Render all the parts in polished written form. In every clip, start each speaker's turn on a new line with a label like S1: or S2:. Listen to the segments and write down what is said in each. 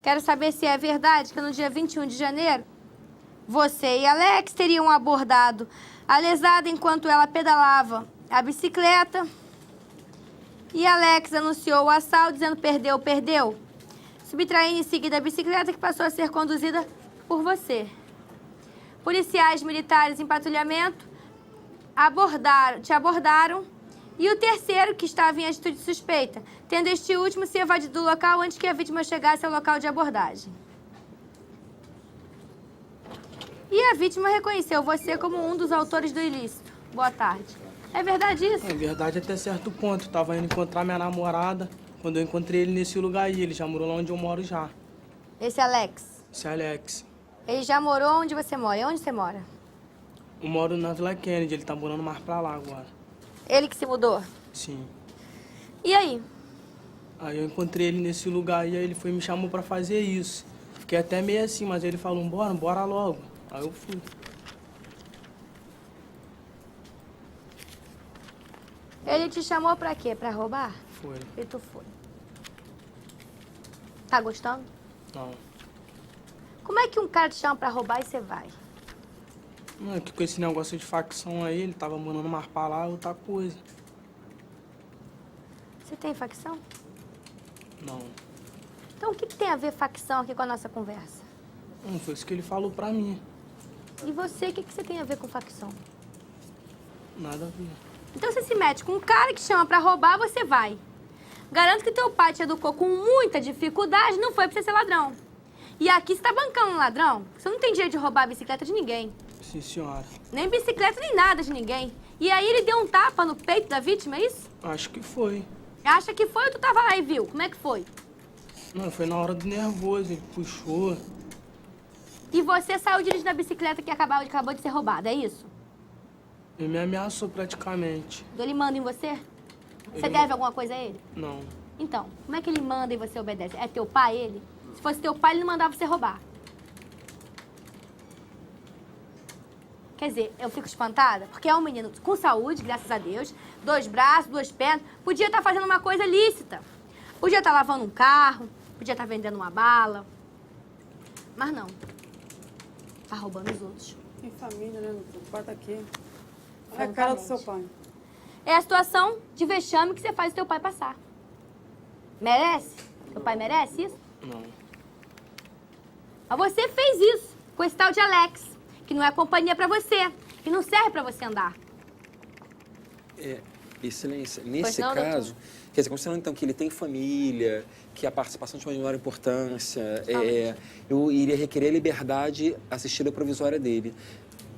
S1: Quero saber se é verdade que no dia 21 de janeiro, você e Alex teriam abordado a lesada enquanto ela pedalava a bicicleta. E Alex anunciou o assalto dizendo perdeu, perdeu. Subtraindo em seguida a bicicleta que passou a ser conduzida por você. Policiais militares em patrulhamento te abordaram. E o terceiro, que estava em atitude suspeita, tendo este último se evadido do local antes que a vítima chegasse ao local de abordagem. E a vítima reconheceu você como um dos autores do ilícito. Boa tarde. É verdade isso?
S2: É verdade até certo ponto. Eu tava indo encontrar minha namorada. Quando eu encontrei ele nesse lugar aí, ele já morou lá onde eu moro já.
S1: Esse Alex?
S2: Esse é Alex.
S1: Ele já morou onde você mora? E onde você mora?
S2: Eu moro na Vila Kennedy, ele tá morando mais pra lá agora.
S1: Ele que se mudou?
S2: Sim.
S1: E aí?
S2: Aí eu encontrei ele nesse lugar aí, aí ele foi e me chamou pra fazer isso. Fiquei até meio assim, mas ele falou, bora logo. Aí eu fui.
S1: Ele te chamou pra quê? Pra roubar?
S2: Foi.
S1: E tu foi. Tá gostando?
S2: Não.
S1: Como é que um cara te chama pra roubar e você vai?
S2: Não, é que com esse negócio de facção aí, ele tava mandando mais pra lá, outra coisa.
S1: Você tem facção?
S2: Não.
S1: Então o que tem a ver facção aqui com a nossa conversa?
S2: Não, foi isso que ele falou pra mim.
S1: E você, o que você tem a ver com facção?
S2: Nada a ver.
S1: Então você se mete com um cara que chama pra roubar, você vai. Garanto que teu pai te educou com muita dificuldade, não foi pra você ser ladrão. E aqui você tá bancando um ladrão, você não tem direito de roubar a bicicleta de ninguém.
S2: Sim, senhora.
S1: Nem bicicleta, nem nada de ninguém. E aí ele deu um tapa no peito da vítima, é isso?
S2: Acho que foi.
S1: Acha que foi ou tu tava lá e viu? Como é que foi?
S2: Não, foi na hora do nervoso, ele puxou.
S1: E você saiu dirigindo a bicicleta que acabou de ser roubada, é isso?
S2: Ele me ameaçou praticamente.
S1: Ele manda em você? Você
S2: Ele
S1: deve alguma coisa a ele?
S2: Não.
S1: Então, como é que ele manda e você obedece? É teu pai, ele? Se fosse teu pai, ele não mandava você roubar. Quer dizer, eu fico espantada, porque é um menino com saúde, graças a Deus, 2 braços, 2 pernas, podia estar fazendo uma coisa lícita. Podia estar lavando um carro, podia estar vendendo uma bala. Mas não. Tá roubando os outros.
S3: Tem família, né? O pai tá aqui. É a cara do seu pai.
S1: É a situação de vexame que você faz o teu pai passar. Merece? Teu pai merece isso?
S2: Não.
S1: Mas você fez isso com esse tal de Alex, que não é companhia pra você, que não serve pra você andar.
S4: Excelência,
S1: Pois
S4: nesse
S1: não,
S4: caso, quer dizer, considerando então que ele tem família, que a participação tinha uma menor importância, eu iria requerer a liberdade assistida provisória dele,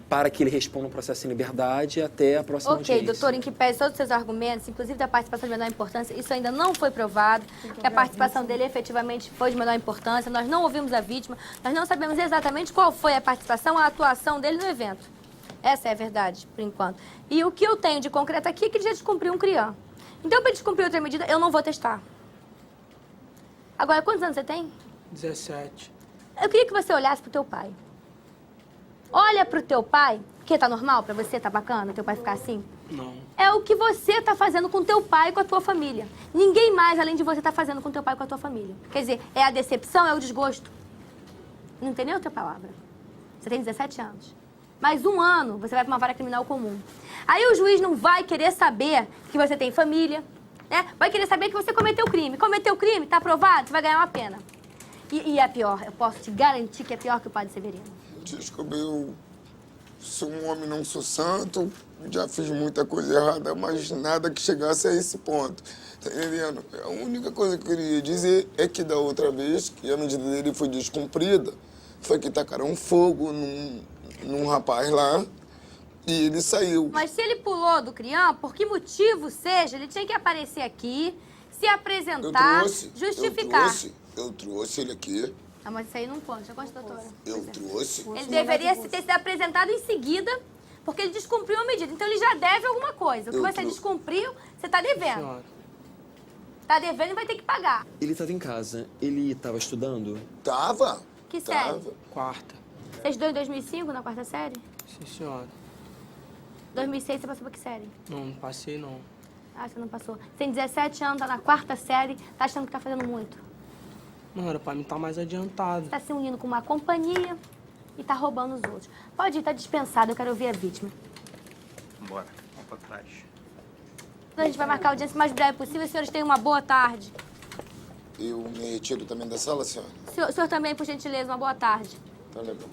S4: para que ele responda o processo em liberdade até a próxima
S1: Ok,
S4: audiência.
S1: doutor, em que pese todos os seus argumentos, inclusive da participação de menor importância, isso ainda não foi provado, que a participação dele efetivamente foi de menor importância, nós não ouvimos a vítima, nós não sabemos exatamente qual foi a participação, a atuação dele no evento. Essa é a verdade, por enquanto. E o que eu tenho de concreto aqui é que ele já descumpriu um CRIAM. Então, para descumprir outra medida, eu não vou testar. Agora, quantos anos você tem?
S2: 17.
S1: Eu queria que você olhasse pro teu pai. Olha pro teu pai, que tá normal pra você, tá bacana, teu pai ficar assim?
S2: Não.
S1: É o que você tá fazendo com teu pai e com a tua família. Ninguém mais, além de você, tá fazendo com teu pai e com a tua família. Quer dizer, é a decepção, é o desgosto. Não tem nem outra palavra. Você tem 17 anos. Mais 1 ano, você vai pra uma vara criminal comum. Aí o juiz não vai querer saber que você tem família, né? Vai querer saber que você cometeu crime. Cometeu crime, tá aprovado, você vai ganhar uma pena. E é pior, eu posso te garantir que é pior que o padre Severino.
S5: Desculpe, eu sou um homem, não sou santo, já fiz muita coisa errada, mas nada que chegasse a esse ponto. Tá entendendo? A única coisa que eu queria dizer é que da outra vez, que a medida dele foi descumprida, foi que tacaram fogo num rapaz lá e ele saiu.
S1: Mas se ele pulou do CRIAM, por que motivo seja, ele tinha que aparecer aqui, se apresentar, justificar.
S5: Eu trouxe ele aqui.
S1: Ah, mas isso aí não conta. Já conta, doutora?
S5: Eu trouxe.
S1: Ele deveria ter sido apresentado em seguida, porque ele descumpriu a medida. Então ele já deve alguma coisa. O que você descumpriu, você tá devendo.
S2: Senhora.
S1: Tá devendo e vai ter que pagar.
S4: Ele estava em casa, ele estava estudando?
S5: Tava.
S1: Que série?
S5: Tava.
S2: 4ª.
S1: Você estudou em 2005, na 4ª série?
S2: Sim, senhora.
S1: 2006 você passou pra que série?
S2: Não passei, não.
S1: Ah, você não passou. Você tem 17 anos, tá na 4ª série, tá achando que tá fazendo muito.
S2: Mano, era pra mim tá mais adiantado.
S1: Tá se unindo com uma companhia e tá roubando os outros. Pode ir, tá dispensado, eu quero ouvir a vítima.
S6: Bora, vamos pra trás.
S1: A gente vai marcar a audiência o mais breve possível. Os senhores tenham uma boa tarde.
S5: Eu me retiro também da sala, senhora?
S1: O senhor também, por gentileza, uma boa tarde.
S5: Tá legal.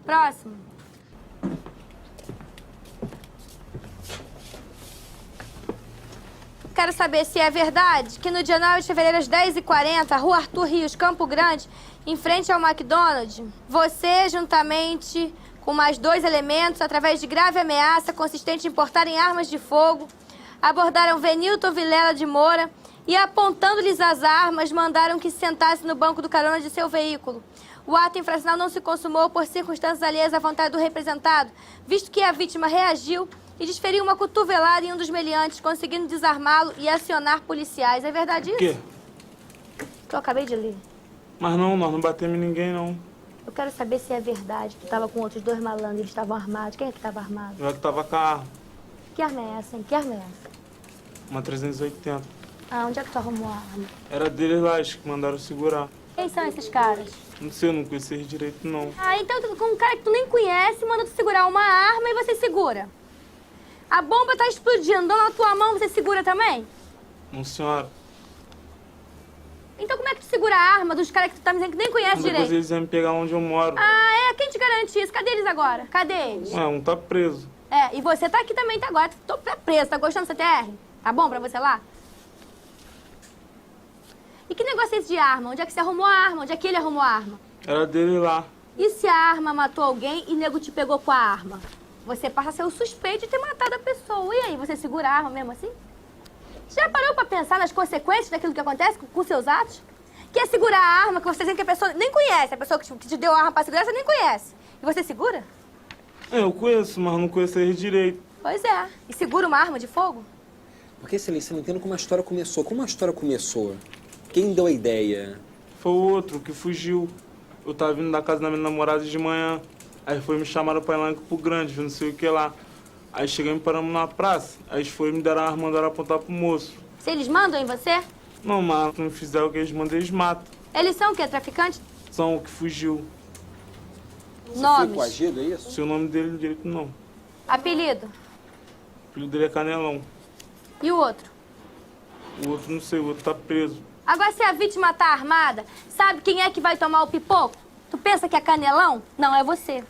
S1: Próximo. Quero saber se é verdade que no dia 9 de fevereiro, às 10h40, Rua Arthur Rios, Campo Grande, em frente ao McDonald's, você, juntamente com mais 2 elementos, através de grave ameaça consistente em portarem armas de fogo, abordaram Venilton Vilela de Moura e, apontando-lhes as armas, mandaram que se sentasse no banco do carona de seu veículo. O ato infracional não se consumou por circunstâncias alheias à vontade do representado, visto que a vítima reagiu e desferiu uma cotovelada em um dos meliantes, conseguindo desarmá-lo e acionar policiais. É verdade isso?
S7: O quê?
S1: Que eu acabei de ler.
S7: Mas não, nós não batemos em ninguém, não.
S1: Eu quero saber se é verdade que tu tava com outros 2 malandros, eles estavam armados. Quem é que estava armado?
S7: Eu é que tava com a arma,
S1: Que arma é essa, hein? Que arma é essa?
S7: uma 380.
S1: Ah, onde é que tu arrumou a arma?
S7: Era deles lá, acho que mandaram segurar.
S1: Quem são esses caras?
S7: Não sei, eu não conhecia eles direito, não.
S1: Ah, então tu, com um cara que tu nem conhece, manda tu segurar uma arma e você segura. A bomba tá explodindo, dando na tua mão, você segura também?
S7: Não, senhora.
S1: Então como é que tu segura a arma dos caras que tu tá me dizendo que nem conhece
S7: Depois
S1: direito?
S7: eles iam me pegar onde eu moro.
S1: Ah, é? Quem te garante isso? Cadê eles agora? Cadê eles?
S7: Ué, um tá preso.
S1: É, e você tá aqui também, tá agora. Tô preso, tá gostando do CTR? Tá bom pra você lá? E que negócio é esse de arma? Onde é que você arrumou a arma? Onde é que ele arrumou a arma?
S7: Era dele lá.
S1: E se a arma matou alguém e o nego te pegou com a arma? Você passa a ser o suspeito de ter matado a pessoa. E aí, você segura a arma mesmo assim? Já parou pra pensar nas consequências daquilo que acontece com seus atos? Que é segurar a arma que você dizendo que a pessoa nem conhece. A pessoa que te deu a arma pra segurar, você nem conhece. E você segura?
S7: É, eu conheço, mas não conheço eles direito.
S1: Pois é. E segura uma arma de fogo?
S4: Porque, Celeste, eu não entendo como a história começou. Como a história começou? Quem deu a ideia?
S7: Foi o outro que fugiu. Eu tava vindo da casa da minha namorada de manhã. Aí foi me chamaram pra ir lá em Campo Grande, não sei o que lá. Aí chegamos e paramos na praça. Aí eles foram me deram a arma, mandaram apontar pro moço.
S1: Se eles mandam em você,
S7: Não, mas se não fizer o que eles mandam, eles matam.
S1: eles são o quê? Traficantes?
S7: São o que fugiu.
S4: Foi
S1: Nomes.
S4: coagido, é isso?
S7: Seu nome dele direito não.
S1: Apelido.
S7: O filho dele é Canelão.
S1: E o outro?
S7: O outro não sei, o outro tá preso.
S1: Agora, se a vítima tá armada, sabe quem é que vai tomar o pipoco? Tu pensa que é Canelão? Não, é você.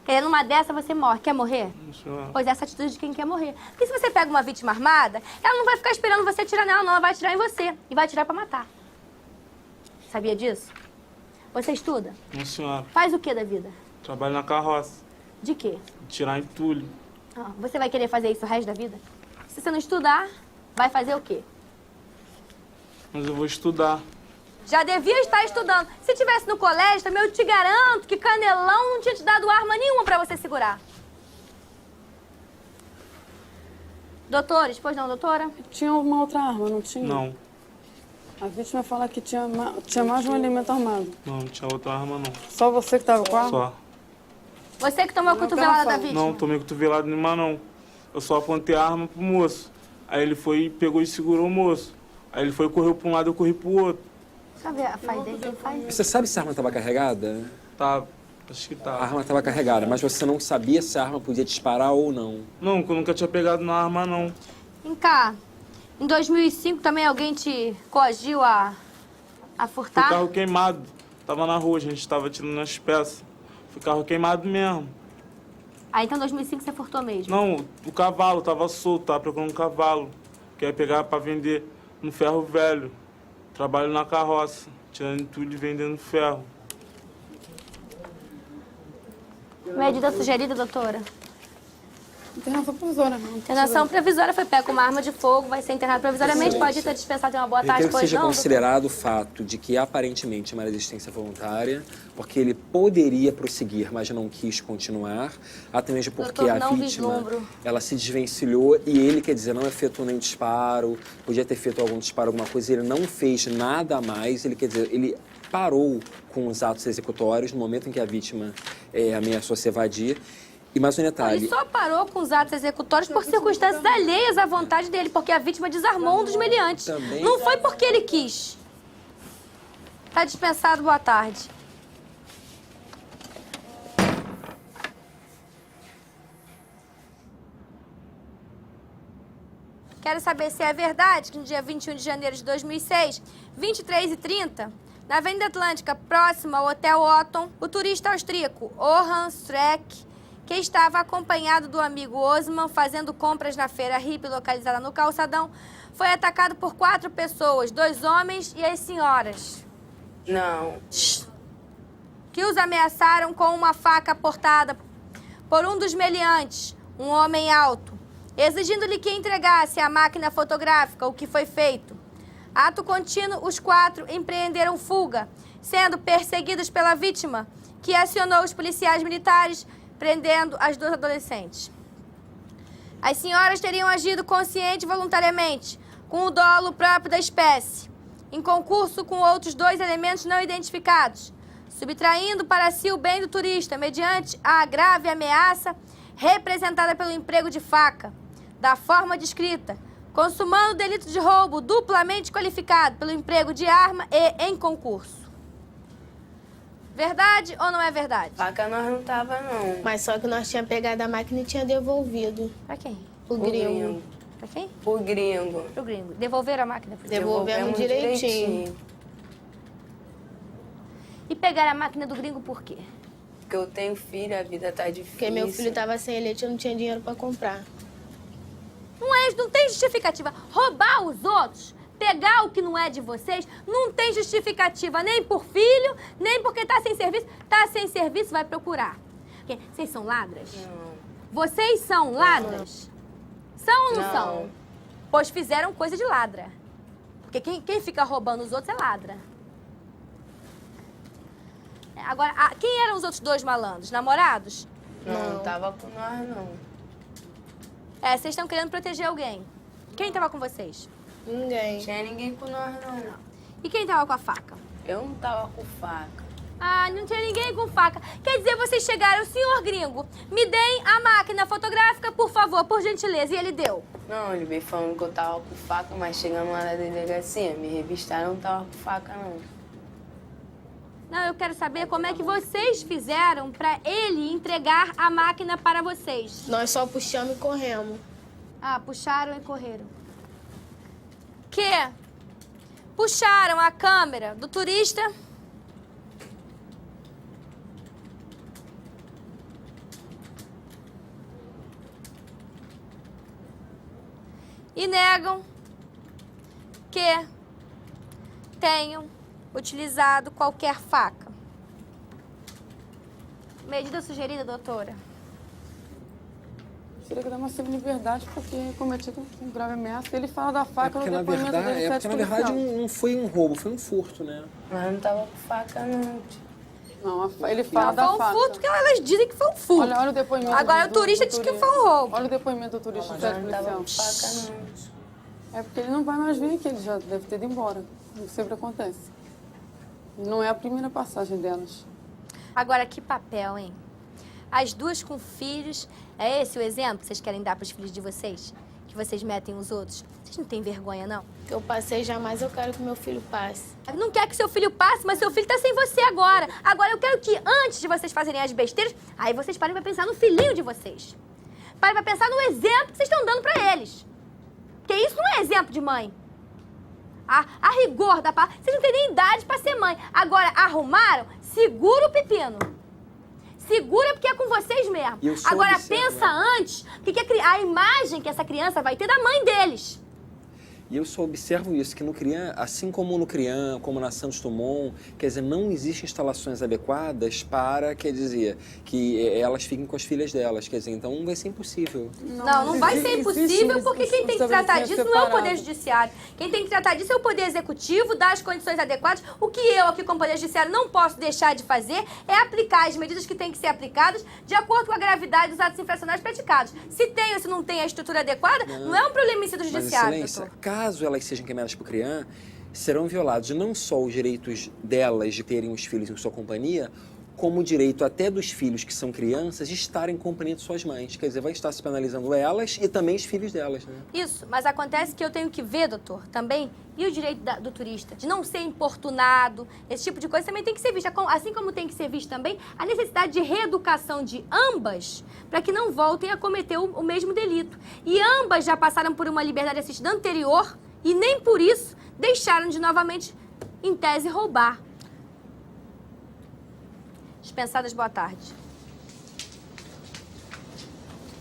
S1: Querendo uma dessa, você morre. Quer morrer?
S7: Não sei.
S1: Pois essa é a atitude de quem quer morrer. Porque se você pega uma vítima armada, ela não vai ficar esperando você atirar nela, não. Ela vai atirar em você. E vai atirar pra matar. Sabia disso? Você estuda?
S7: Não, senhora.
S1: Faz o que da vida?
S7: Trabalho na carroça.
S1: De quê?
S7: Tirar entulho.
S1: Ah, você vai querer fazer isso o resto da vida? Se você não estudar, vai fazer o quê?
S7: Mas eu vou estudar.
S1: Já devia estar estudando. Se tivesse no colégio, também eu te garanto que Canelão não tinha te dado arma nenhuma pra você segurar. Doutores, pois não, doutora?
S3: Tinha uma outra arma, não tinha?
S7: Não,
S3: A vítima fala que tinha mais de um elemento armado.
S7: não tinha outra arma não.
S3: Só você que tava com a arma?
S7: Só.
S1: Você que tomou a cotovelada da vítima?
S7: Não, tomei cotovelado nenhuma não. Eu só apontei a arma pro moço. Aí ele foi, pegou e segurou o moço. Aí ele foi e correu pra um lado, eu corri pro outro.
S1: Deixa eu ver a faz dele, quem faz?
S4: Você sabe se a arma estava carregada?
S7: Tá, acho que
S4: A
S7: tá.
S4: arma estava carregada, mas você não sabia se a arma podia disparar ou não.
S7: Não, que eu nunca tinha pegado na arma não.
S1: Vem cá. Em 2005 também alguém te coagiu a
S7: Foi
S1: furtar?
S7: carro queimado. Tava na rua, a gente tava tirando as peças. Foi carro queimado mesmo.
S1: Ah, então em 2005 você furtou mesmo?
S7: Não, o cavalo tava solto, tava procurando um cavalo. Que ia pegar pra vender no ferro velho. Trabalho na carroça, tirando tudo e vendendo ferro.
S1: Medida sugerida, doutora?
S3: Internação provisória, não.
S1: Internação provisória foi pega com uma arma de fogo, vai ser internado provisoriamente, pode ter dispensado, tem uma boa
S4: Eu
S1: tarde,
S4: quero que
S1: pois
S4: seja
S1: não?
S4: considerado o fato de que aparentemente é uma resistência voluntária, porque ele poderia prosseguir, mas não quis continuar, até mesmo porque
S1: Doutor,
S4: a
S1: não
S4: vítima
S1: vislumbro.
S4: ela se desvencilhou e ele, quer dizer, não efetuou nenhum disparo, podia ter feito algum disparo, alguma coisa, ele não fez nada a mais, ele, quer dizer, ele parou com os atos executórios no momento em que a vítima ameaçou se evadir. E mais um detalhe.
S1: Ele só parou com os atos executórios por circunstâncias alheias à vontade dele, porque a vítima desarmou um dos meliantes.
S4: Também-
S1: Não foi porque ele quis. Tá dispensado, boa tarde. Quero saber se é verdade que no dia 21 de janeiro de 2006, 23h30, na Avenida Atlântica, próximo ao Hotel Otton, o turista austríaco Orhan Streck, que estava acompanhado do amigo Osman fazendo compras na feira hippie localizada no Calçadão, foi atacado por 4 pessoas, 2 homens e as senhoras,
S3: Não.
S1: que os ameaçaram com uma faca portada por um dos meliantes, um homem alto, exigindo-lhe que entregasse a máquina fotográfica, o que foi feito. Ato contínuo, os 4 empreenderam fuga, sendo perseguidos pela vítima, que acionou os policiais militares, prendendo as 2 adolescentes. As senhoras teriam agido consciente e voluntariamente, com o dolo próprio da espécie, em concurso com outros 2 elementos não identificados, subtraindo para si o bem do turista mediante a grave ameaça representada pelo emprego de faca, da forma descrita, consumando o delito de roubo duplamente qualificado pelo emprego de arma e em concurso. Verdade ou não é verdade?
S3: Faca nós não tava, não.
S8: Mas só que nós tínhamos pegado a máquina e tinha devolvido
S1: Pra quem?
S8: o gringo.
S1: Pra quem?
S3: O gringo.
S1: Pro gringo. Devolveram a máquina pro gringo.
S8: Devolvemos direitinho.
S1: E pegaram a máquina do gringo por quê?
S3: Porque eu tenho filho, a vida tá difícil.
S8: Porque meu filho tava sem leite e eu não tinha dinheiro pra comprar.
S1: Não tem justificativa. Roubar os outros, pegar o que não é de vocês, não tem justificativa nem por filho, nem porque tá sem serviço. Tá sem serviço, vai procurar. Porque vocês são ladras?
S3: Não.
S1: Vocês são ladras? São ou não,
S3: Não.
S1: são? Pois fizeram coisa de ladra. Porque quem fica roubando os outros é ladra. Agora, quem eram os outros 2 malandros? Namorados?
S3: Não, tava com nós, não.
S1: Vocês estão querendo proteger alguém. Quem tava com vocês?
S8: Ninguém.
S3: Não tinha ninguém com nós, não.
S1: E quem tava com a faca?
S3: Eu não tava com faca.
S1: Ah, não tinha ninguém com faca. Quer dizer, vocês chegaram, senhor gringo, me deem a máquina fotográfica, por favor, por gentileza. E ele deu.
S3: Não, ele veio falando que eu tava com faca, mas chegando lá na delegacia, me revistaram, eu não tava com faca, não.
S1: Não, eu quero saber como é que vocês fizeram pra ele entregar a máquina para vocês.
S8: Nós só puxamos e corremos.
S1: Ah, puxaram e correram. Que puxaram a câmera do turista e negam que tenham utilizado qualquer faca. Medida sugerida, doutora.
S3: Teria que dar uma semi-liberdade porque cometido um grave ameaça. Ele fala da faca
S4: Porque,
S3: no
S4: na
S3: depoimento
S4: verdade,
S3: dele, sete
S4: na verdade
S3: policial.
S4: não foi um roubo, foi um furto, né?
S3: Mas não tava com faca, não. Não, ele fala
S1: Não,
S3: da
S1: foi um
S3: faca.
S1: furto porque elas dizem que foi um furto.
S3: Olha o depoimento.
S1: Agora o turista diz que foi um roubo.
S3: Olha o depoimento do turista do Mas sete não tava policial. com faca, não. É porque ele não vai mais vir aqui, ele já deve ter ido embora. Como sempre acontece. E não é a primeira passagem delas.
S1: Agora, que papel, hein? As 2 com filhos. É esse o exemplo que vocês querem dar para os filhos de vocês? Que vocês metem os outros? Vocês não têm vergonha, não?
S8: Que eu passei, jamais eu quero que meu filho passe.
S1: Não quer que seu filho passe, mas seu filho tá sem você agora. Agora eu quero que antes de vocês fazerem as besteiras, aí vocês parem pra pensar no filhinho de vocês. Parem pra pensar no exemplo que vocês estão dando pra eles. Porque isso não é exemplo de mãe. A rigor da palavra, vocês não têm nem idade pra ser mãe. Agora, arrumaram, segura o pepino. Segura porque é com vocês mesmo.
S4: E eu sou
S1: Agora,
S4: observo,
S1: pensa antes que a imagem que essa criança vai ter da mãe deles.
S4: E eu só observo isso, que no CRIAM, assim como no CRIAM, como na Santos Dumont, quer dizer, não existem instalações adequadas para, quer dizer, que elas fiquem com as filhas delas. Quer dizer, então vai ser impossível.
S1: Não vai ser impossível, porque quem tem que tratar disso não é o Poder Judiciário. Quem tem que tratar disso é o Poder Executivo, dar as condições adequadas. O que eu, aqui como Poder Judiciário, não posso deixar de fazer é aplicar as medidas que têm que ser aplicadas de acordo com a gravidade dos atos infracionais praticados. Se tem ou se não tem a estrutura adequada, não é um problema em si do
S4: Mas,
S1: Judiciário,
S4: Excelência,
S1: doutor.
S4: caso elas sejam encaminhadas para o CRIAM, serão violados não só os direitos delas de terem os filhos em sua companhia, como direito até dos filhos que são crianças de estarem acompanhando suas mães. Quer dizer, vai estar se penalizando elas e também os filhos delas, né?
S1: Isso, mas acontece que eu tenho que ver, doutor, também, e o direito do turista, de não ser importunado, esse tipo de coisa também tem que ser vista. Assim como tem que ser visto também a necessidade de reeducação de ambas, para que não voltem a cometer o mesmo delito. E ambas já passaram por uma liberdade assistida anterior e nem por isso deixaram de novamente, em tese, roubar. Dispensadas, boa tarde.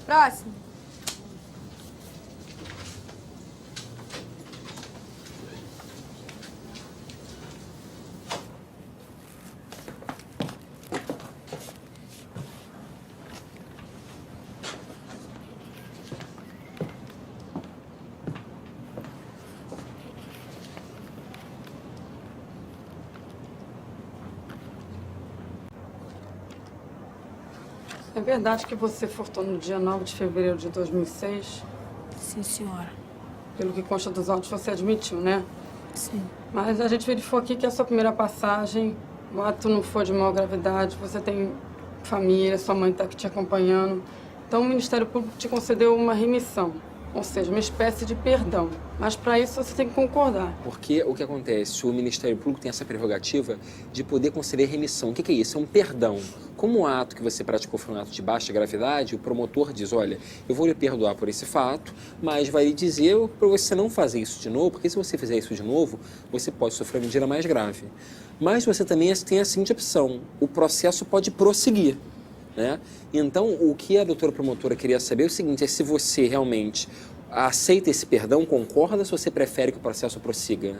S1: Próximo.
S3: É verdade que você furtou no dia 9 de fevereiro de 2006?
S9: Sim, senhora.
S3: Pelo que consta dos autos, você admitiu, né?
S9: Sim.
S3: Mas a gente verificou aqui que é a sua primeira passagem, o ato não foi de maior gravidade, você tem família, sua mãe está aqui te acompanhando. Então o Ministério Público te concedeu uma remissão, ou seja, uma espécie de perdão. Mas para isso você tem que concordar.
S4: Porque o que acontece? O Ministério Público tem essa prerrogativa de poder conceder remissão. O que é isso? É um perdão. Como o ato que você praticou foi um ato de baixa gravidade, o promotor diz, olha, eu vou lhe perdoar por esse fato, mas vai lhe dizer para você não fazer isso de novo, porque se você fizer isso de novo, você pode sofrer uma medida mais grave. Mas você também tem a seguinte opção, o processo pode prosseguir, né? Então, o que a doutora promotora queria saber é o seguinte, é se você realmente aceita esse perdão, concorda, ou se você prefere que o processo prossiga?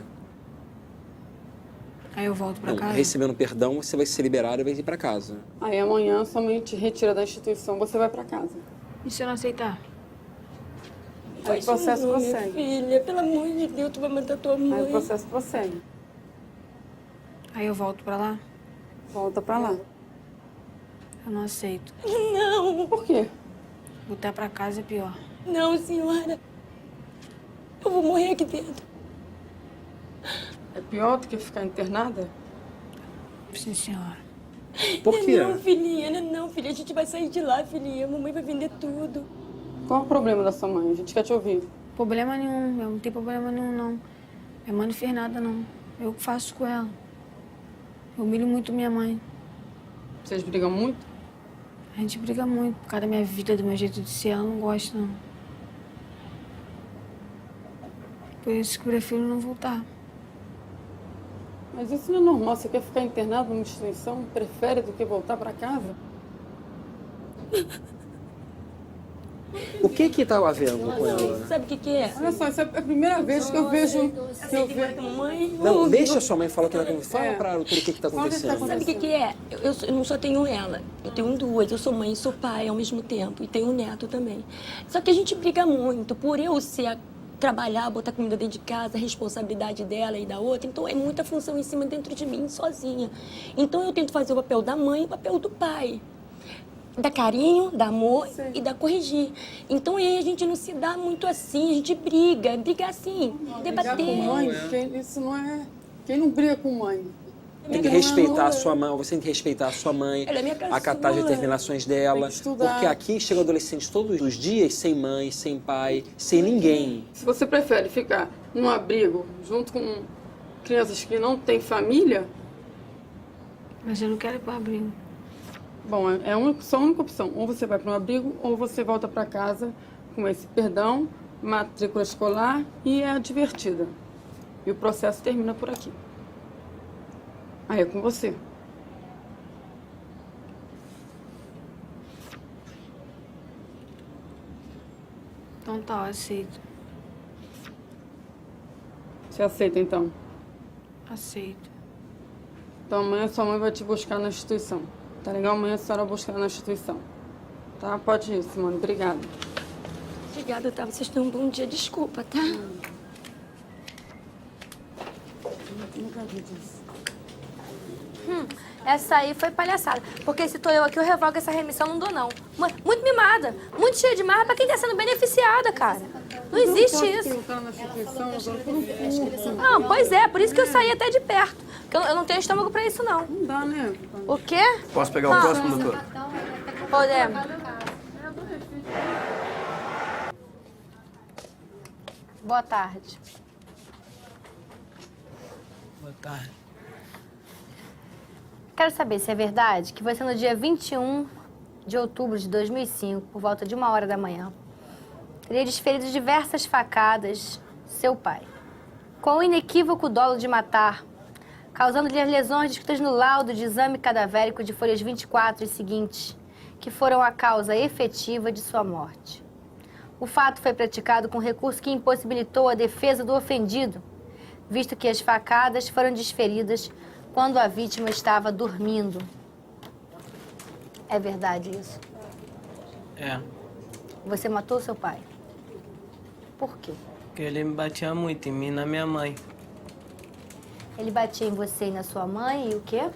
S9: Aí eu volto pra
S4: Não,
S9: casa?
S4: recebendo perdão, você vai ser liberado e vai ir para casa.
S3: Aí amanhã sua mãe te retira da instituição, você vai para casa.
S9: E se eu não aceitar?
S3: Aí o processo prossegue.
S10: Filha, pelo amor de Deus, tu vai matar tua mãe.
S3: Aí o processo prossegue.
S9: Aí eu volto pra lá?
S3: Volta para lá.
S9: Eu não aceito.
S10: Não,
S3: Por quê?
S9: Voltar pra casa é pior.
S10: não, senhora. Eu vou morrer aqui dentro.
S3: É pior do que ficar internada?
S9: Sim, senhora.
S4: Por quê?
S10: Não, filhinha, não, filha. A gente vai sair de lá, filhinha. A mamãe vai vender tudo.
S3: Qual o problema da sua mãe? A gente quer te ouvir.
S9: Problema nenhum. Eu não tenho problema nenhum, não. Minha mãe não fez nada, não. Eu que faço com ela. Eu humilho muito minha mãe.
S3: Vocês brigam muito?
S9: A gente briga muito. Por causa da minha vida, do meu jeito de ser, ela não gosta, não. Por isso que eu prefiro não voltar.
S3: Mas isso não é normal. Você quer ficar internado numa instituição? Prefere do que voltar para casa?
S4: O que que estava havendo com ela?
S10: Sabe o que é?
S3: Olha só, essa é a primeira vez que eu vejo...
S10: Mamãe,
S4: Não, deixa a sua mãe falar o que ela fala para o que está acontecendo.
S10: sabe o que é? Eu não só tenho ela, eu tenho duas. Eu sou mãe e sou pai ao mesmo tempo. E tenho um neto também. Só que a gente briga muito. Por eu ser trabalhar, botar comida dentro de casa, a responsabilidade dela e da outra. Então é muita função em cima dentro de mim, sozinha. Então eu tento fazer o papel da mãe e o papel do pai. Dar carinho, dar amor e dar corrigir. Então aí a gente não se dá muito assim, a gente briga assim,
S3: Brigar
S10: debater.
S3: com mãe, isso não é... Quem não briga com mãe?
S4: Tem que respeitar a sua mãe, você tem que respeitar a sua mãe,
S10: Ela é minha caçula.
S4: acatar as determinações dela.
S3: Tem que estudar.
S4: Porque aqui chega adolescente todos os dias sem mãe, sem pai, sem ninguém.
S3: Se você prefere ficar num abrigo junto com crianças que não têm família,
S9: Mas eu não quero ir pro abrigo.
S3: bom, é só a única opção. Ou você vai para um abrigo ou você volta para casa com esse perdão, matrícula escolar e é divertida. E o processo termina por aqui. Aí é com você.
S9: Então tá, eu aceito.
S3: Você aceita, então?
S9: Aceito.
S3: Então amanhã sua mãe vai te buscar na instituição. Tá legal? Amanhã a senhora buscar na instituição. Tá? Pode ir, Simone. Obrigada.
S10: Obrigada, tá? Vocês tenham um bom dia. Desculpa, tá?
S3: Nunca vi disso.
S1: Essa aí foi palhaçada. Porque se tô eu aqui, eu revogo essa remissão, não dou não. Muito mimada, muito cheia de marra pra quem tá sendo beneficiada, cara. Não existe isso.
S3: Tentar na instituição agora por um curso.
S1: Não, pois é, por isso que eu saí até de perto. Que eu não tenho estômago pra isso, não.
S3: Não dá, né?
S1: O quê?
S6: Posso pegar o próximo, doutor?
S1: Podemos. Boa tarde.
S2: Boa tarde.
S1: Quero saber se é verdade que você, no dia 21 de outubro de 2005, por volta de 1h da manhã, teria desferido diversas facadas seu pai, com o inequívoco dolo de matar, causando-lhe as lesões descritas no laudo de exame cadavérico de folhas 24 e seguintes, que foram a causa efetiva de sua morte. O fato foi praticado com recurso que impossibilitou a defesa do ofendido, visto que as facadas foram desferidas quando a vítima estava dormindo. É verdade isso?
S2: É,
S1: Você matou seu pai? Por quê?
S2: porque ele me batia muito, em mim e na minha mãe.
S1: Ele batia em você e na sua mãe e o quê?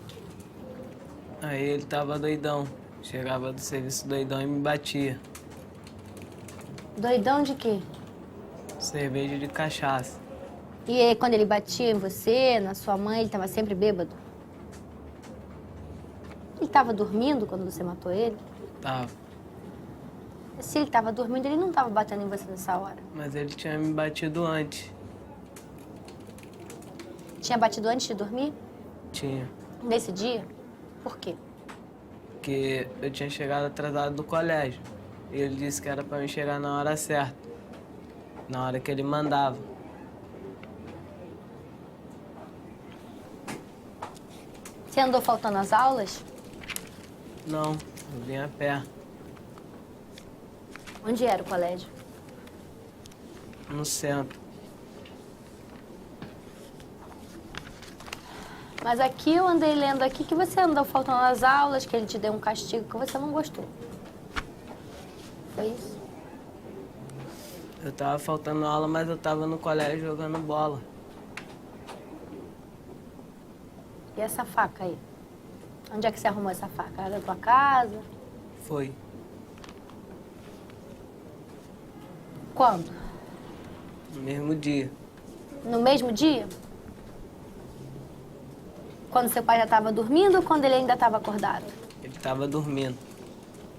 S2: Aí ele tava doidão. Chegava do serviço doidão e me batia.
S1: Doidão de quê?
S2: Cerveja de cachaça.
S1: E aí, quando ele batia em você, na sua mãe, ele estava sempre bêbado? Ele estava dormindo quando você matou ele?
S2: Tava.
S1: Se ele estava dormindo, ele não estava batendo em você nessa hora.
S2: Mas ele tinha me batido antes.
S1: Tinha batido antes de dormir?
S2: Tinha.
S1: Nesse dia? Por quê?
S2: Porque eu tinha chegado atrasado do colégio. E ele disse que era pra mim chegar na hora certa. Na hora que ele mandava.
S1: Você andou faltando às aulas?
S2: Não, eu vim a pé.
S1: Onde era o colégio?
S2: No centro.
S1: Mas aqui eu andei lendo aqui que você andou faltando às aulas, que ele te deu um castigo que você não gostou. Foi isso?
S2: Eu tava faltando aula, mas eu tava no colégio jogando bola.
S1: E essa faca aí? Onde é que você arrumou essa faca? Era da tua casa?
S2: Foi.
S1: Quando?
S2: No mesmo dia.
S1: No mesmo dia? Quando seu pai já estava dormindo ou quando ele ainda estava acordado?
S2: Ele tava dormindo.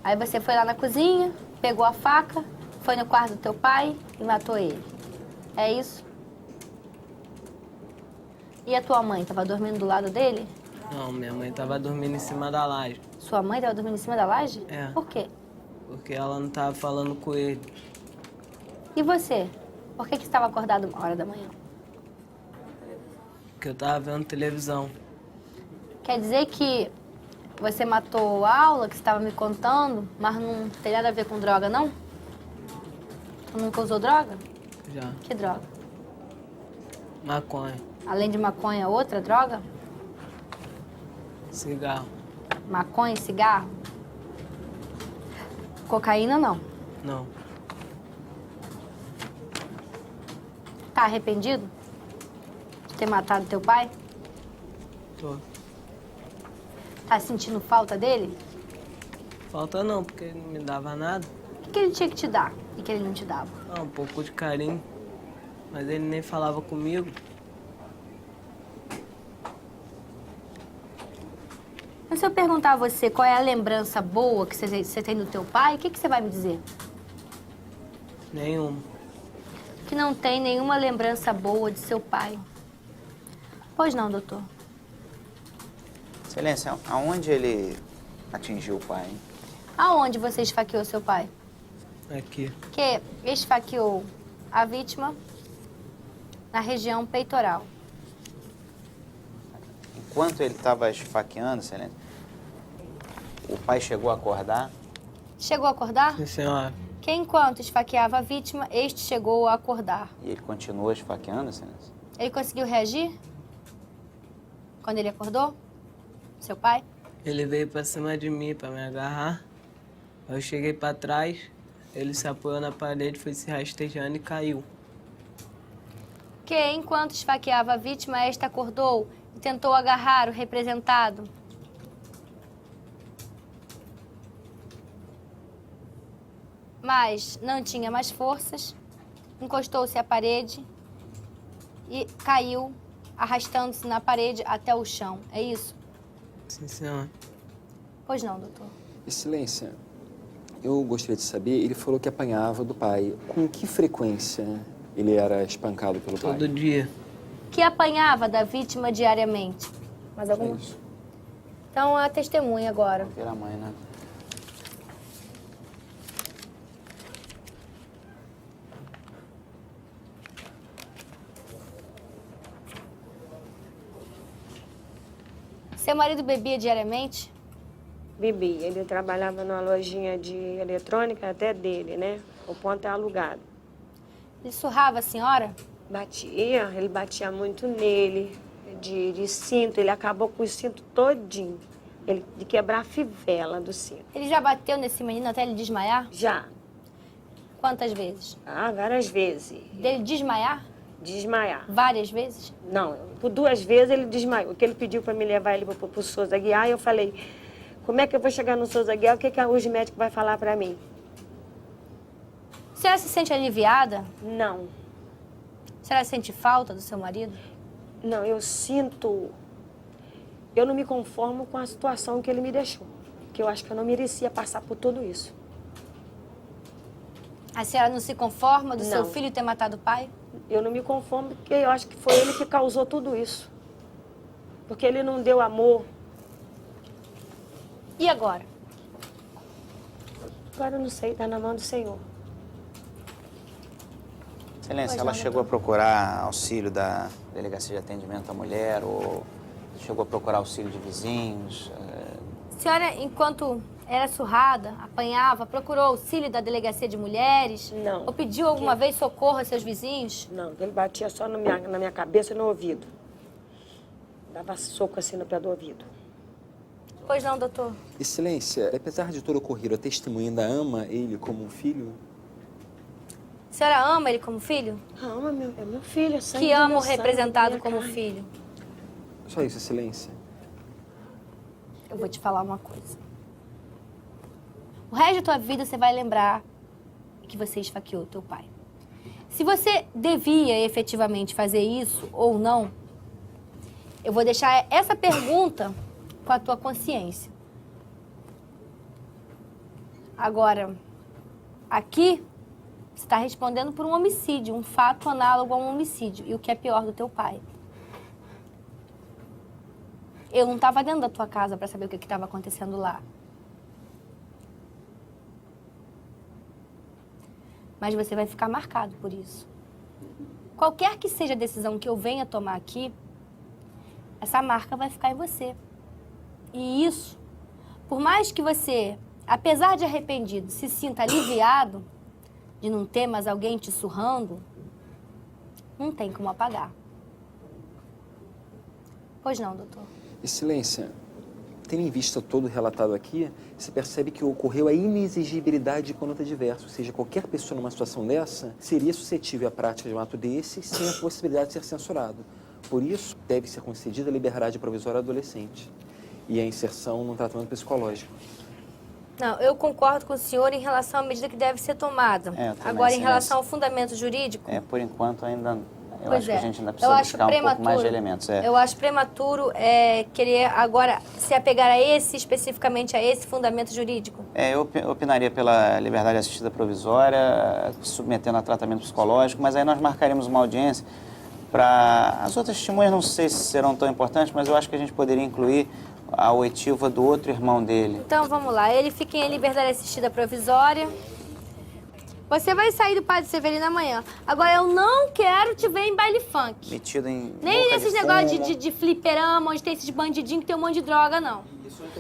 S1: Aí você foi lá na cozinha, pegou a faca, foi no quarto do teu pai e matou ele. É isso? E a tua mãe estava dormindo do lado dele?
S2: Não, minha mãe tava dormindo em cima da laje.
S1: Sua mãe estava dormindo em cima da laje?
S2: É.
S1: Por quê?
S2: Porque ela não tava falando com ele.
S1: E você? Por que você estava acordado 1h da manhã?
S2: Porque eu tava vendo televisão.
S1: Quer dizer que você matou a aula que você estava me contando, mas não tem nada a ver com droga, não? Tu nunca usou droga?
S2: Já.
S1: Que droga?
S2: Maconha.
S1: Além de maconha, outra droga?
S2: Cigarro.
S1: Maconha e cigarro? Cocaína, não.
S2: Não.
S1: Tá arrependido de ter matado teu pai?
S2: Tô.
S1: Tá sentindo falta dele?
S2: Falta não, porque ele não me dava nada.
S1: O que ele tinha que te dar e que ele não te dava?
S2: Ah, um pouco de carinho. Mas ele nem falava comigo.
S1: Mas se eu perguntar a você qual é a lembrança boa que você tem do teu pai, o que você vai me dizer?
S2: Nenhuma.
S1: Que não tem nenhuma lembrança boa de seu pai. Pois não, doutor.
S6: Excelência, aonde ele atingiu o pai? Hein?
S1: Aonde você esfaqueou seu pai?
S2: Aqui.
S1: Que esfaqueou a vítima na região peitoral.
S6: Enquanto ele estava esfaqueando, Excelência, o pai chegou a acordar?
S1: Chegou a acordar?
S2: Sim, senhora.
S1: Que enquanto esfaqueava a vítima, este chegou a acordar.
S6: E ele continuou esfaqueando, Excelência?
S1: Ele conseguiu reagir? Quando ele acordou? Seu pai?
S2: Ele veio pra cima de mim pra me agarrar. Eu cheguei pra trás, ele se apoiou na parede, foi se rastejando e caiu.
S1: Que enquanto esfaqueava a vítima, esta acordou e tentou agarrar o representado. Mas não tinha mais forças, encostou-se à parede e caiu arrastando-se na parede até o chão. É isso?
S2: Sim, senhora.
S1: Pois não, doutor.
S4: Excelência, eu gostaria de saber, ele falou que apanhava do pai. Com que frequência ele era espancado pelo pai?
S2: Todo dia.
S1: Que apanhava da vítima diariamente. Mais
S4: É
S1: alguma?
S4: isso.
S1: Então, a testemunha agora.
S6: Vira a mãe, né?
S1: Seu marido bebia diariamente?
S11: Bebi. Ele trabalhava numa lojinha de eletrônica, até dele, né? O ponto é alugado.
S1: Ele surrava a senhora?
S11: Batia, ele batia muito nele, de cinto. Ele acabou com o cinto todinho. Ele, de quebrar a fivela do cinto.
S1: Ele já bateu nesse menino até ele desmaiar?
S11: Já.
S1: Quantas vezes?
S11: Ah, várias vezes.
S1: Dele desmaiar?
S11: Desmaiar.
S1: Várias vezes?
S11: Não, por 2 vezes ele desmaiou. Que ele pediu para me levar ele pro Souza Aguiar, e eu falei, como é que eu vou chegar no Souza Aguiar? O que os médicos vão falar para mim?
S1: A senhora se sente aliviada?
S11: Não.
S1: A senhora sente falta do seu marido?
S11: Não, eu sinto... Eu não me conformo com a situação que ele me deixou. Que eu acho que eu não merecia passar por tudo isso.
S1: A senhora não se conforma do seu
S11: Não.
S1: filho ter matado o pai?
S11: Eu não me conformo porque eu acho que foi ele que causou tudo isso. Porque ele não deu amor.
S1: E agora?
S11: Agora eu não sei, tá na mão do Senhor.
S6: Excelência,
S1: Pois
S6: ela
S1: não,
S6: chegou a procurar auxílio da Delegacia de Atendimento à Mulher ou chegou a procurar auxílio de vizinhos?
S1: A senhora, enquanto era surrada, apanhava, procurou auxílio da Delegacia de Mulheres?
S11: Não.
S1: Ou pediu alguma vez socorro a seus vizinhos?
S11: Não, ele batia só na minha cabeça e no ouvido. Dava soco assim no pé do ouvido.
S1: Pois não, doutor.
S4: Excelência, apesar de todo o ocorrido, a testemunha ainda ama ele como um filho?
S1: A senhora ama ele como filho?
S11: Ama, é meu filho, é sangue
S1: Que
S11: do
S1: ama
S11: meu
S1: o
S11: sangue,
S1: representado
S11: minha
S1: como
S11: carne.
S1: filho?
S4: Só isso, Excelência.
S1: Eu vou te falar uma coisa. O resto da tua vida você vai lembrar que você esfaqueou teu pai. Se você devia efetivamente fazer isso ou não, eu vou deixar essa pergunta com a tua consciência. Agora, aqui, você está respondendo por um homicídio, um fato análogo a um homicídio. E o que é pior do teu pai. Eu não estava dentro da tua casa para saber o que estava acontecendo lá. Mas você vai ficar marcado por isso. Qualquer que seja a decisão que eu venha tomar aqui, essa marca vai ficar em você. E isso, por mais que você, apesar de arrependido, se sinta aliviado de não ter mais alguém te surrando, não tem como apagar. Pois não, doutor?
S4: Excelência, tendo em vista todo o relatado aqui, você percebe que ocorreu a inexigibilidade de conduta diversa, ou seja, qualquer pessoa numa situação dessa seria suscetível à prática de um ato desse sem a possibilidade de ser censurado. Por isso, deve ser concedida a liberdade provisória ao adolescente e a inserção no tratamento psicológico.
S1: Não, eu concordo com o senhor em relação à medida que deve ser tomada.
S6: É, eu também,
S1: Agora, em
S6: sim,
S1: relação ao fundamento jurídico...
S6: Por enquanto ainda... Eu
S1: Pois
S6: acho que
S1: é.
S6: a gente ainda
S1: Eu
S6: precisa
S1: acho
S6: buscar um pouco mais de
S1: prematuro.
S6: elementos.
S1: Eu acho prematuro querer agora se apegar a esse, especificamente a esse fundamento jurídico.
S6: Eu opinaria pela liberdade assistida provisória, submetendo a tratamento psicológico, mas aí nós marcaremos uma audiência para... As outras testemunhas não sei se serão tão importantes, mas eu acho que a gente poderia incluir a oitiva do outro irmão dele.
S1: Então, vamos lá. Ele fica em liberdade assistida provisória. Você vai sair do Padre Severino amanhã. Agora, eu não quero te ver em baile funk.
S6: Metido em
S1: Nem
S6: boca
S1: nesses
S6: de
S1: negócios
S6: fumo.
S1: de fliperama, onde tem esses bandidinhos que tem um monte de droga, não.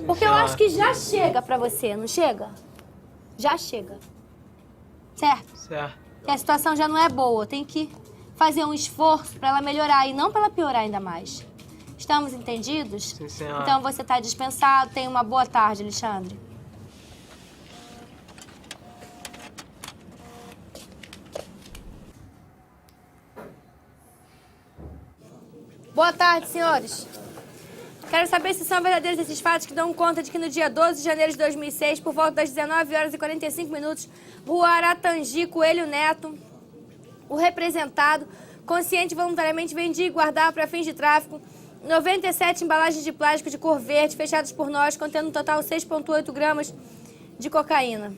S1: Porque eu acho que já chega pra você, não chega? Já chega. Certo?
S2: Certo.
S1: Que a situação já não é boa. Tem que fazer um esforço pra ela melhorar e não pra ela piorar ainda mais. Estamos entendidos?
S2: Sim, senhora.
S1: Então você tá dispensado. Tenha uma boa tarde, Alexandre. Boa tarde, senhores. Quero saber se são verdadeiros esses fatos que dão conta de que no dia 12 de janeiro de 2006, por volta das 19 horas e 45 minutos, Rua Aratangi, Coelho Neto, o representado consciente e voluntariamente vendia e guardava para fins de tráfico 97 embalagens de plástico de cor verde fechadas por nós, contendo no total 6,8 gramas de cocaína.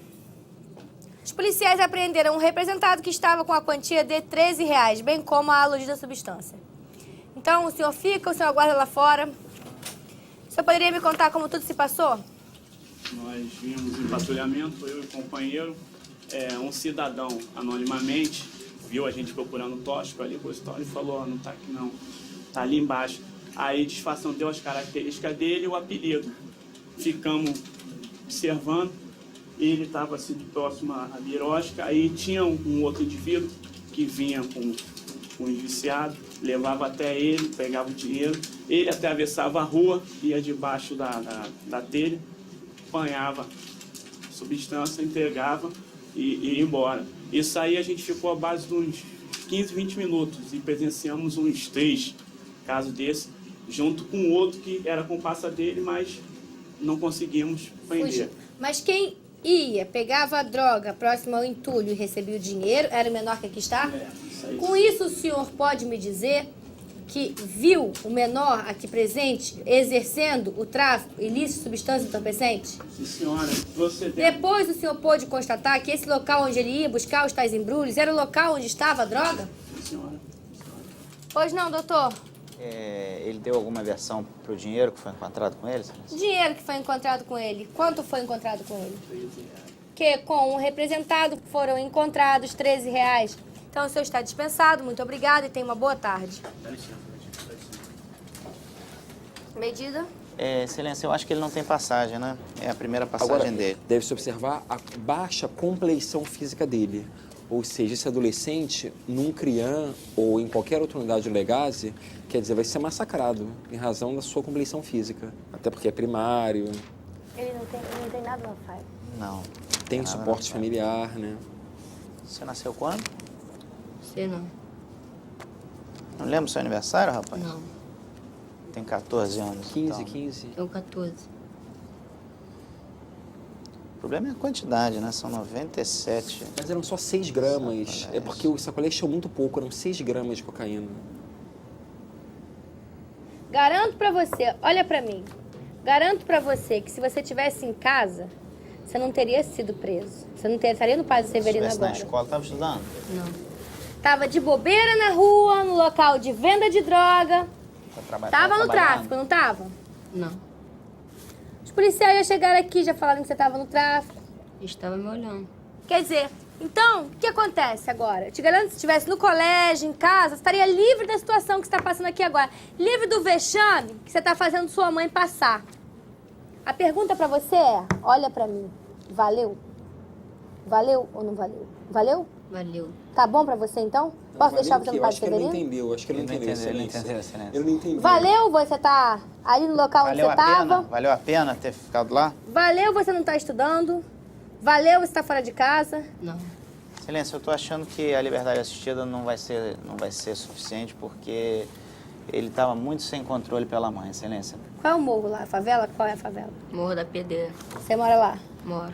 S1: Os policiais apreenderam um representado que estava com a quantia de R$13, bem como a aludida substância. Então, o senhor fica, o senhor aguarda lá fora. O senhor poderia me contar como tudo se passou?
S12: Nós vimos em patrulhamento, eu e o companheiro, um cidadão, anonimamente, viu a gente procurando o tóxico ali, gostou e falou, não tá aqui não, tá ali embaixo. Aí disfarçam deu as características dele e o apelido. Ficamos observando, ele estava assim próximo à birosca, aí tinha um outro indivíduo que vinha com um viciado, levava até ele, pegava o dinheiro, ele atravessava a rua, ia debaixo da telha, apanhava substância, entregava e ia embora. Isso aí a gente ficou à base de uns 15, 20 minutos e presenciamos uns 3 casos desses, junto com o outro que era comparsa dele, mas não conseguimos prender.
S1: Mas quem ia, pegava a droga próximo ao entulho e recebia o dinheiro, era o menor que aqui está?
S12: Isso aí.
S1: Com isso, o senhor pode me dizer que viu o menor aqui presente exercendo o tráfico ilícito de substância entorpecente?
S12: Sim, senhora. Você deve...
S1: Depois o senhor pôde constatar que esse local onde ele ia buscar os tais embrulhos era o local onde estava a droga?
S12: Sim, senhora.
S1: Pois não, doutor?
S6: Ele deu alguma versão pro dinheiro que foi encontrado com ele?
S1: Dinheiro que foi encontrado com ele. Quanto foi encontrado com ele? Que com um representado foram encontrados R$13. Então o senhor está dispensado. Muito obrigada e tenha uma boa tarde. Medida?
S6: Excelência, eu acho que ele não tem passagem, né? É a primeira passagem
S4: Agora,
S6: dele.
S4: deve-se observar a baixa compleição física dele. Ou seja, esse adolescente, num CRIAM ou em qualquer outra unidade de legase, quer dizer, vai ser massacrado em razão da sua compleição física. Até porque é primário,
S1: Ele não tem nada, Rafael.
S6: Não.
S4: tem
S6: nada,
S4: suporte
S6: não.
S4: familiar, né?
S6: Você nasceu quando?
S1: Sei não.
S6: Não lembra o seu aniversário, rapaz?
S1: Não.
S6: Tem 14 anos.
S4: 15,
S6: então.
S4: 15.
S1: Eu 14.
S6: O problema é a quantidade, né? São 97.
S4: Mas eram só 6 gramas.
S6: Sacolés.
S4: É porque o sacolés tinha muito pouco, eram 6 gramas de cocaína.
S1: Garanto pra você, olha pra mim. Garanto pra você que se você estivesse em casa, você não teria sido preso. Você não estaria no Padre Severino
S6: Se estivesse na
S1: agora.
S6: escola, estava estudando?
S1: Não. Tava de bobeira na rua, no local de venda de droga. Tava no tráfico, não tava? Não. Os policiais já chegaram aqui, já falaram que você tava no tráfico. Estava me olhando. Quer dizer, então, o que acontece agora? Eu te garanto que se estivesse no colégio, em casa, você estaria livre da situação que você está passando aqui agora. Livre do vexame que você está fazendo sua mãe passar. A pergunta pra você é, olha pra mim, valeu? Valeu ou não valeu? Valeu? Valeu. Tá bom pra você, então? Posso deixar você no
S4: Eu
S1: Padre
S4: acho que ele não
S1: Severino?
S4: entendeu, acho que ele não entendeu,
S6: Ele não
S4: excelência.
S6: entendeu, excelência.
S4: Ele não entendeu.
S1: Valeu você tá ali no local onde
S6: Valeu
S1: você
S6: a pena?
S1: tava?
S6: Valeu a pena ter ficado lá?
S1: Valeu você não tá estudando? Valeu você tá fora de casa? Não.
S6: Excelência, eu tô achando que a liberdade assistida não vai ser suficiente porque ele estava muito sem controle pela mãe, Excelência.
S1: Qual é o morro lá? A favela? Qual é a favela?
S8: Morro da Pedreira.
S1: Você mora lá?
S8: Moro.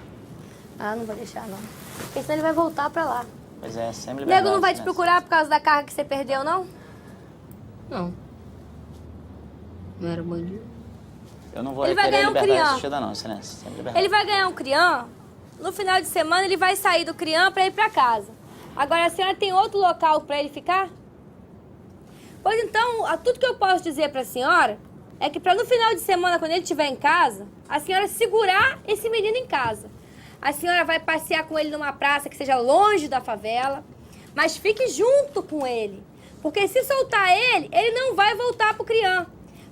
S1: Ah, não vou deixar, não. Porque senão ele vai voltar pra lá.
S6: Pois é, sem
S1: O
S6: liberdade.
S1: nego não vai te
S6: né?
S1: procurar por causa da carga que você perdeu, não?
S8: Não. Não era bandido.
S6: Eu não vou
S1: Ele vai
S6: requerer
S1: ganhar um
S6: liberdade
S1: crião.
S6: assistida não, Excelência. Sem liberdade.
S1: Ele vai ganhar um criã. No final de semana, ele vai sair do criã pra ir pra casa. Agora, a senhora tem outro local pra ele ficar? Pois então, tudo que eu posso dizer pra senhora é que pra no final de semana, quando ele estiver em casa, a senhora segurar esse menino em casa. A senhora vai passear com ele numa praça que seja longe da favela, mas fique junto com ele. Porque se soltar ele, ele não vai voltar pro criã.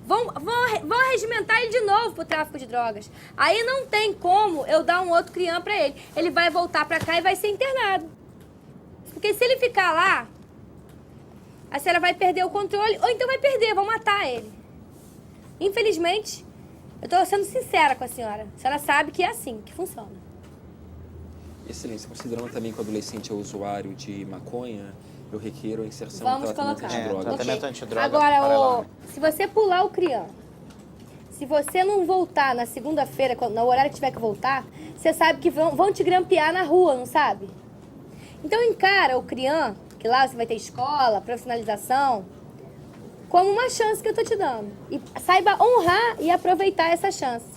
S1: Vão regimentar ele de novo pro tráfico de drogas. Aí não tem como eu dar um outro criã pra ele. Ele vai voltar pra cá e vai ser internado. Porque se ele ficar lá, a senhora vai perder o controle, ou então vai perder, vão matar ele. Infelizmente, eu tô sendo sincera com a senhora. A senhora sabe que é assim que funciona.
S4: Excelência, considerando também que o adolescente é usuário de maconha, eu requeiro a inserção
S1: Vamos
S4: em tratamento
S1: colocar.
S4: antidroga.
S6: Tratamento
S1: Ok.
S6: antidroga.
S1: Agora,
S6: paralelo.
S1: se você pular o criã, se você não voltar na segunda-feira, no horário que tiver que voltar, você sabe que vão te grampear na rua, não sabe? Então encara o criã, que lá você vai ter escola, profissionalização, como uma chance que eu tô te dando. E saiba honrar e aproveitar essa chance.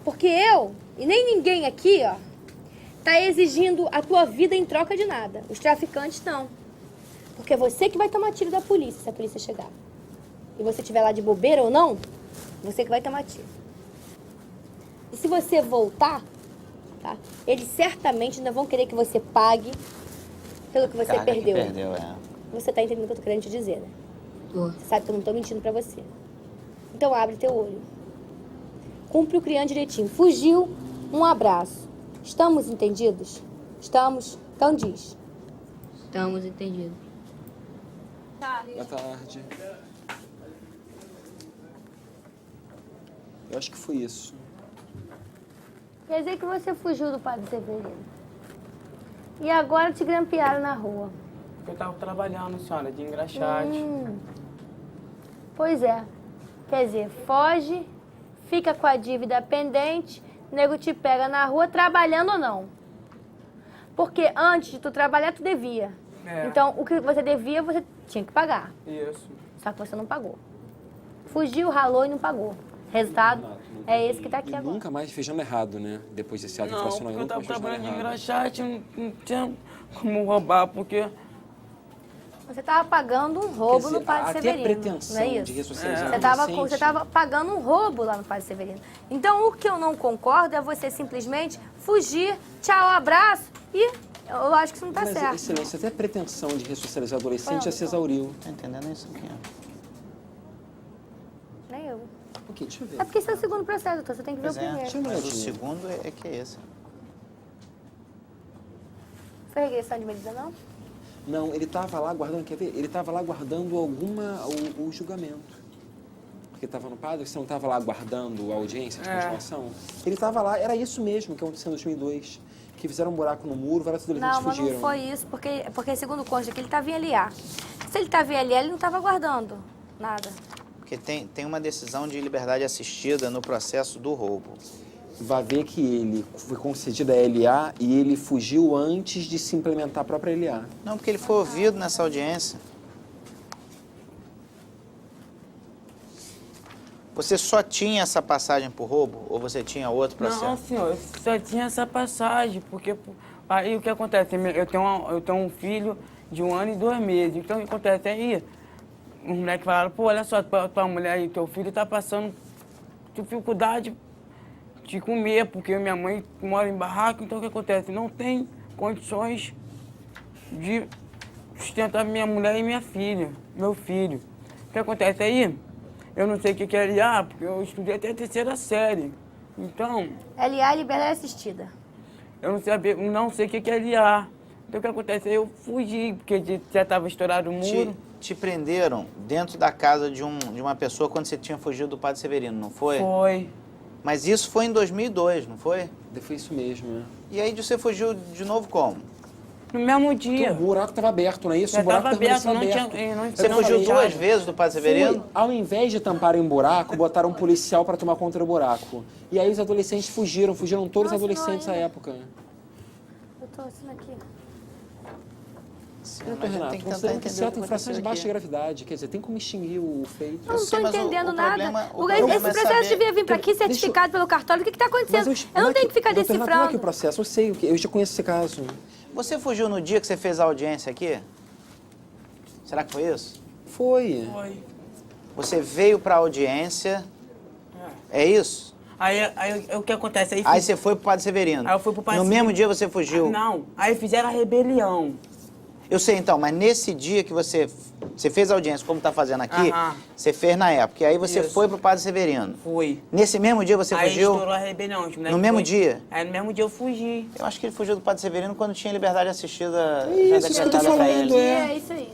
S1: Porque eu, e nem ninguém aqui, ó, tá exigindo a tua vida em troca de nada. Os traficantes não. Porque é você que vai tomar tiro da polícia, se a polícia chegar. E você estiver lá de bobeira ou não, você que vai tomar tiro. E se você voltar, tá? Eles certamente ainda vão querer que você pague pelo que você
S6: Carga que
S1: perdeu.
S6: perdeu, é.
S1: Você tá entendendo o que eu tô querendo te dizer, né?
S8: Tô.
S1: Você sabe que eu não tô mentindo pra você. Então abre teu olho. Cumpre o criando direitinho. Fugiu, um abraço. Estamos entendidos? Estamos? Então diz.
S8: Estamos entendidos.
S4: Boa tarde. Eu acho que foi isso.
S1: Quer dizer que você fugiu do Padre Severino. E agora te grampearam na rua.
S2: Eu tava trabalhando, senhora, de engraxate.
S1: Pois é. Quer dizer, foge, fica com a dívida pendente, o nego te pega na rua trabalhando ou não. Porque antes de tu trabalhar, tu devia.
S2: É.
S1: Então, o que você devia, você tinha que pagar.
S2: Isso.
S1: Só que você não pagou. Fugiu, ralou e não pagou. Resultado é esse que tá aqui
S4: E
S1: agora.
S4: nunca mais fez nada errado, né? Depois desse ato
S2: Não,
S4: infracional,
S2: porque eu
S4: nunca
S2: tava
S4: mais fez nada
S2: trabalhando de
S4: errado.
S2: engraxate, não tinha como roubar, porque...
S1: Você tava pagando um roubo no Padre
S4: até
S1: Severino.
S4: a pretensão
S1: não é isso?
S4: de ressocializar
S1: Você tava pagando um roubo lá no Padre Severino. Então, o que eu não concordo é você simplesmente fugir, tchau, abraço, e eu acho que isso não tá
S4: Mas,
S1: certo.
S4: excelência, até a pretensão de ressocializar adolescente já se exauriu.
S6: Tá entendendo isso aqui, ó?
S1: Nem eu.
S4: Ok, deixa eu ver.
S1: É porque esse é o segundo processo, doutor. Você tem que ver
S6: Pois
S1: o
S6: é,
S1: primeiro.
S6: mas o segundo é que é esse.
S1: Foi regressão de medida, não?
S4: Não, ele estava lá guardando, quer ver? Ele estava lá guardando o julgamento. Porque estava no padre, você não estava lá guardando a audiência de continuação? Ele estava lá, era isso mesmo que aconteceu em 2002. Que fizeram um buraco no muro, vários adolescentes
S1: Não, mas
S4: fugiram.
S1: não foi isso, porque segundo consta que ele estava em LA. Se ele estava em LA, ele não estava guardando nada.
S6: Porque tem uma decisão de liberdade assistida no processo do roubo.
S4: Vai ver que ele foi concedido a LA e ele fugiu antes de se implementar a própria LA.
S6: Não, porque ele foi ouvido nessa audiência. Você só tinha essa passagem por roubo ou você tinha outro processo?
S2: Não, senhor, eu só tinha essa passagem, porque aí o que acontece? Eu tenho um filho de 1 ano e 2 meses, então o que acontece aí? Os moleques falaram, pô, olha só, tua mulher e teu filho tá passando dificuldade de comer, porque minha mãe mora em barraco, então o que acontece? Não tem condições de sustentar minha mulher e minha filha, meu filho. O que acontece aí? Eu não sei o que é LA, porque eu estudei até a 3ª série. Então,
S1: LA é liberdade assistida.
S2: eu não sei o que é LA. Então o que acontece? Eu fugi, porque já estava estourado o muro.
S6: Te prenderam dentro da casa de uma pessoa quando você tinha fugido do Padre Severino, não foi?
S2: Foi.
S6: Mas isso foi em 2002, não foi?
S4: Foi isso mesmo, né?
S6: E aí você fugiu de novo como?
S2: No mesmo
S4: Porque
S2: dia.
S4: o buraco estava aberto, não é isso?
S2: Já
S4: o buraco
S2: estava aberto,
S4: permaneceu
S2: não tinha... Não,
S6: Você
S2: não
S6: fugiu
S2: tinha-
S6: 2 vezes do Padre Severino?
S4: Foi. Ao invés de tamparem um buraco, botaram um policial para tomar conta do buraco. E aí os adolescentes fugiram todos os adolescentes à época.
S1: Eu tô assim aqui.
S6: Sim,
S4: Doutor
S6: mas a gente
S4: Renato,
S6: tem que tentar
S4: considerando que
S6: entender
S4: se
S6: o
S4: trata
S6: que
S4: de infração de
S6: aconteceu
S4: baixa
S6: aqui.
S4: gravidade, quer dizer, tem como extinguir o feito.
S1: Eu não
S6: sei,
S1: estou
S6: mas o
S1: entendendo nada.
S6: problema- o
S1: Esse
S6: problema é
S1: processo
S6: saber-
S1: devia vir para aqui certificado pelo cartório. O que está acontecendo? Eu não tenho que ficar
S4: Doutor Renato, como é que o
S1: decifrando.
S4: processo? Eu sei, eu já conheço esse caso.
S6: Você fugiu no dia que você fez a audiência aqui? Será que foi isso?
S4: Foi.
S2: Foi.
S6: Você veio para a audiência, é isso?
S2: Aí o que acontece?
S6: Aí você foi pro Padre Severino.
S2: Aí eu fui pro Padre
S6: No
S2: Severino.
S6: mesmo dia você fugiu?
S2: Não, aí fizeram a rebelião.
S6: Eu sei então, mas nesse dia que você fez a audiência, como tá fazendo aqui,
S2: Aham.
S6: você fez na época. E aí você
S2: Isso.
S6: foi pro Padre Severino.
S2: Fui.
S6: Nesse mesmo dia você
S2: Aí
S6: fugiu?
S2: estourou a rebelião. os moleques
S6: No mesmo
S2: foi-
S6: dia?
S2: Aí no mesmo dia eu fugi.
S6: Eu acho que ele fugiu do Padre Severino quando tinha liberdade assistida
S4: Isso que eu tô
S6: decretada pra
S4: falando,
S6: ele.
S1: É isso aí.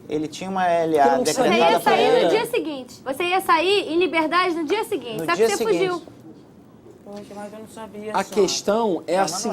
S6: Ele tinha uma
S4: Eu
S6: LA
S4: não
S1: Você
S4: sabia.
S6: decretada
S1: ia
S6: pra
S1: sair
S6: ele.
S1: no dia seguinte. Você ia sair em liberdade no dia seguinte.
S6: No
S1: Só que
S6: dia
S1: você
S6: seguinte.
S1: fugiu.
S2: Poxa, mas eu não sabia.
S4: A
S2: senhora.
S4: questão é assim.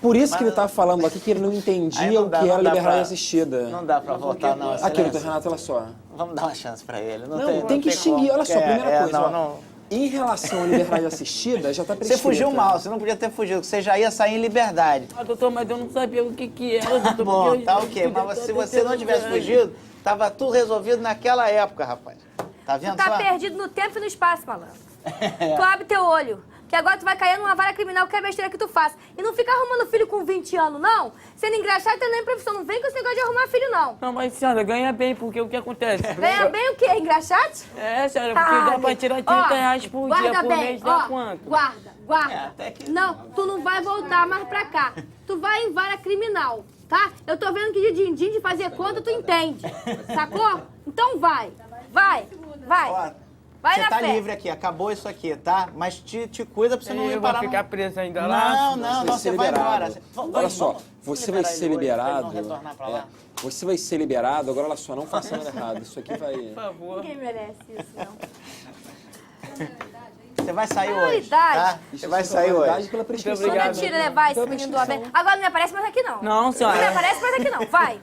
S4: Por isso que ele tá falando aqui que ele não
S6: Aí
S4: entendia
S6: não
S4: o
S6: dá-
S4: que
S6: não
S4: era
S6: dá
S4: liberdade
S6: pra-
S4: assistida.
S6: Não dá pra voltar, não.
S4: Aqui, doutor
S6: Excelência.
S4: Renato, olha só.
S6: Vamos dar uma chance pra ele.
S4: Não, tem que
S6: como.
S4: extinguir. Olha só, primeira coisa,
S6: Não,
S4: ó.
S6: não.
S4: Em relação à liberdade assistida, já está prescrita.
S6: Você fugiu mal, você não podia ter fugido, você já ia sair em liberdade.
S2: Ah, doutor, mas eu não sabia o que era, doutor.
S6: Bom,
S2: porque eu-
S6: tá ok, mas se você não tivesse fugido, tava tudo resolvido naquela época, rapaz. Tá vendo
S1: Tu tá
S6: só?
S1: perdido no tempo e no espaço, malandro. Tu abre teu olho, que agora tu vai cair numa vara criminal, que é a besteira que tu faz. E não fica arrumando filho com 20 anos, não. Sendo engraxado e tendo nem profissão. Não vem com esse negócio de arrumar filho, não.
S2: Não, mas senhora, ganha bem, porque o que acontece?
S1: Ganha bem o quê? Engraxate?
S2: É, senhora, porque dá pra tirar 30 reais por dia,
S1: guarda
S2: por
S1: bem,
S2: mês, dá quanto?
S1: Guarda.
S6: até que-
S1: Não, tu não vai voltar mais pra cá. Tu vai em vara criminal, tá? Eu tô vendo que de din-din de fazer conta tu entende. Sacou? Então vai.
S6: Ó,
S1: Vai
S6: você
S1: na
S6: tá
S1: fé.
S6: livre aqui, acabou isso aqui, tá? Mas te cuida pra você não
S2: Eu
S6: ir
S2: vou
S6: parar.
S2: ficar preso ainda lá?
S6: Não,
S4: vai
S6: você
S4: ser
S6: vai
S4: liberado.
S6: embora.
S4: Olha só, você vai ser
S6: ele hoje, pra ele
S4: liberado.
S6: não retornar pra lá.
S4: Você vai ser liberado, agora olha só, não faça nada errado. Isso aqui vai.
S2: Por favor.
S1: Ninguém merece isso, não.
S6: Você vai sair hoje,
S1: Prioridade.
S6: tá? Você vai sair hoje.
S4: Pela prescrição.
S1: Não é mentira levar esse menino do AB. Agora não me aparece mais aqui, não.
S2: Não, senhora.
S1: Não me aparece mais aqui, não. Vai.